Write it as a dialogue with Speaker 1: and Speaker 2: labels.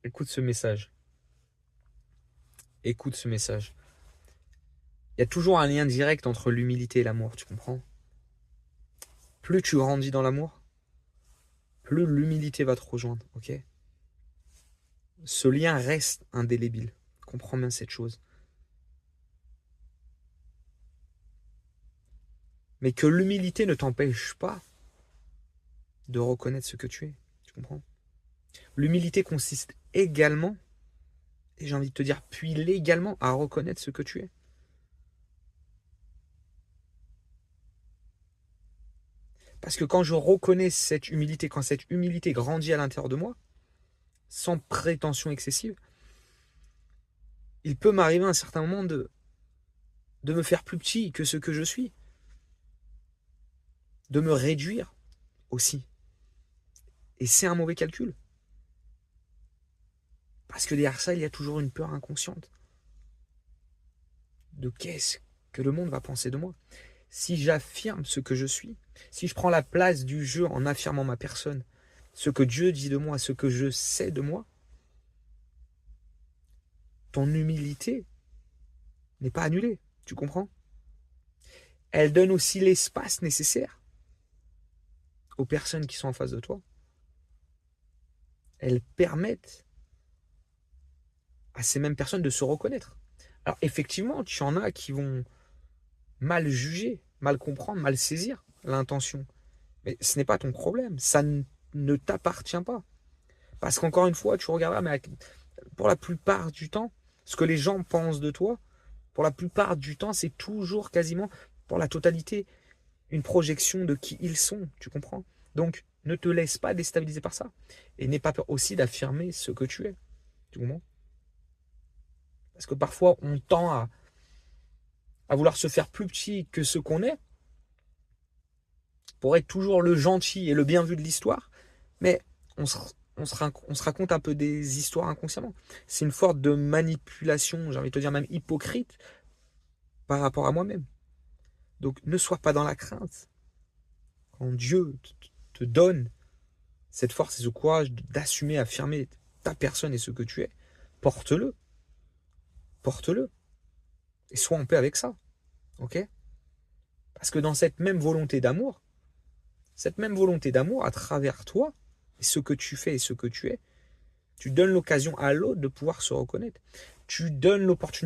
Speaker 1: Écoute ce message. Écoute ce message. Il y a toujours un lien direct entre l'humilité et l'amour, tu comprends? Plus tu grandis dans l'amour, plus l'humilité va te rejoindre, ok? Ce lien reste indélébile. Comprends bien cette chose. Mais que l'humilité ne t'empêche pas de reconnaître ce que tu es. Tu comprends? L'humilité consiste également, et j'ai envie de te dire, puis légalement, à reconnaître ce que tu es. Parce que quand je reconnais cette humilité, quand cette humilité grandit à l'intérieur de moi, sans prétention excessive, il peut m'arriver à un certain moment de me faire plus petit que ce que je suis, de me réduire aussi. Et c'est un mauvais calcul. Parce que derrière ça, il y a toujours une peur inconsciente de qu'est-ce que le monde va penser de moi. Si j'affirme ce que je suis, si je prends la place du jeu en affirmant ma personne, ce que Dieu dit de moi, ce que je sais de moi, ton humilité n'est pas annulée, tu comprends? Elle donne aussi l'espace nécessaire aux personnes qui sont en face de toi. Elles permettent à ces mêmes personnes de se reconnaître. Alors effectivement, tu en as qui vont mal juger, mal comprendre, mal saisir l'intention. Mais ce n'est pas ton problème, ça ne t'appartient pas. Parce qu'encore une fois, tu regarderas, mais pour la plupart du temps, ce que les gens pensent de toi, pour la plupart du temps, c'est toujours quasiment, pour la totalité, une projection de qui ils sont, tu comprends? Donc, ne te laisse pas déstabiliser par ça. Et n'aie pas peur aussi d'affirmer ce que tu es, tu comprends? Parce que parfois, on tend à vouloir se faire plus petit que ce qu'on est, pour être toujours le gentil et le bien vu de l'histoire, mais on se raconte un peu des histoires inconsciemment. C'est une forme de manipulation, j'ai envie de te dire même hypocrite, par rapport à moi-même. Donc ne sois pas dans la crainte. Quand Dieu te donne cette force et ce courage d'assumer, affirmer ta personne et ce que tu es, porte-le. Porte-le. Et sois en paix avec ça. Ok? Parce que dans cette même volonté d'amour à travers toi, et ce que tu fais et ce que tu es, tu donnes l'occasion à l'autre de pouvoir se reconnaître. Tu donnes l'opportunité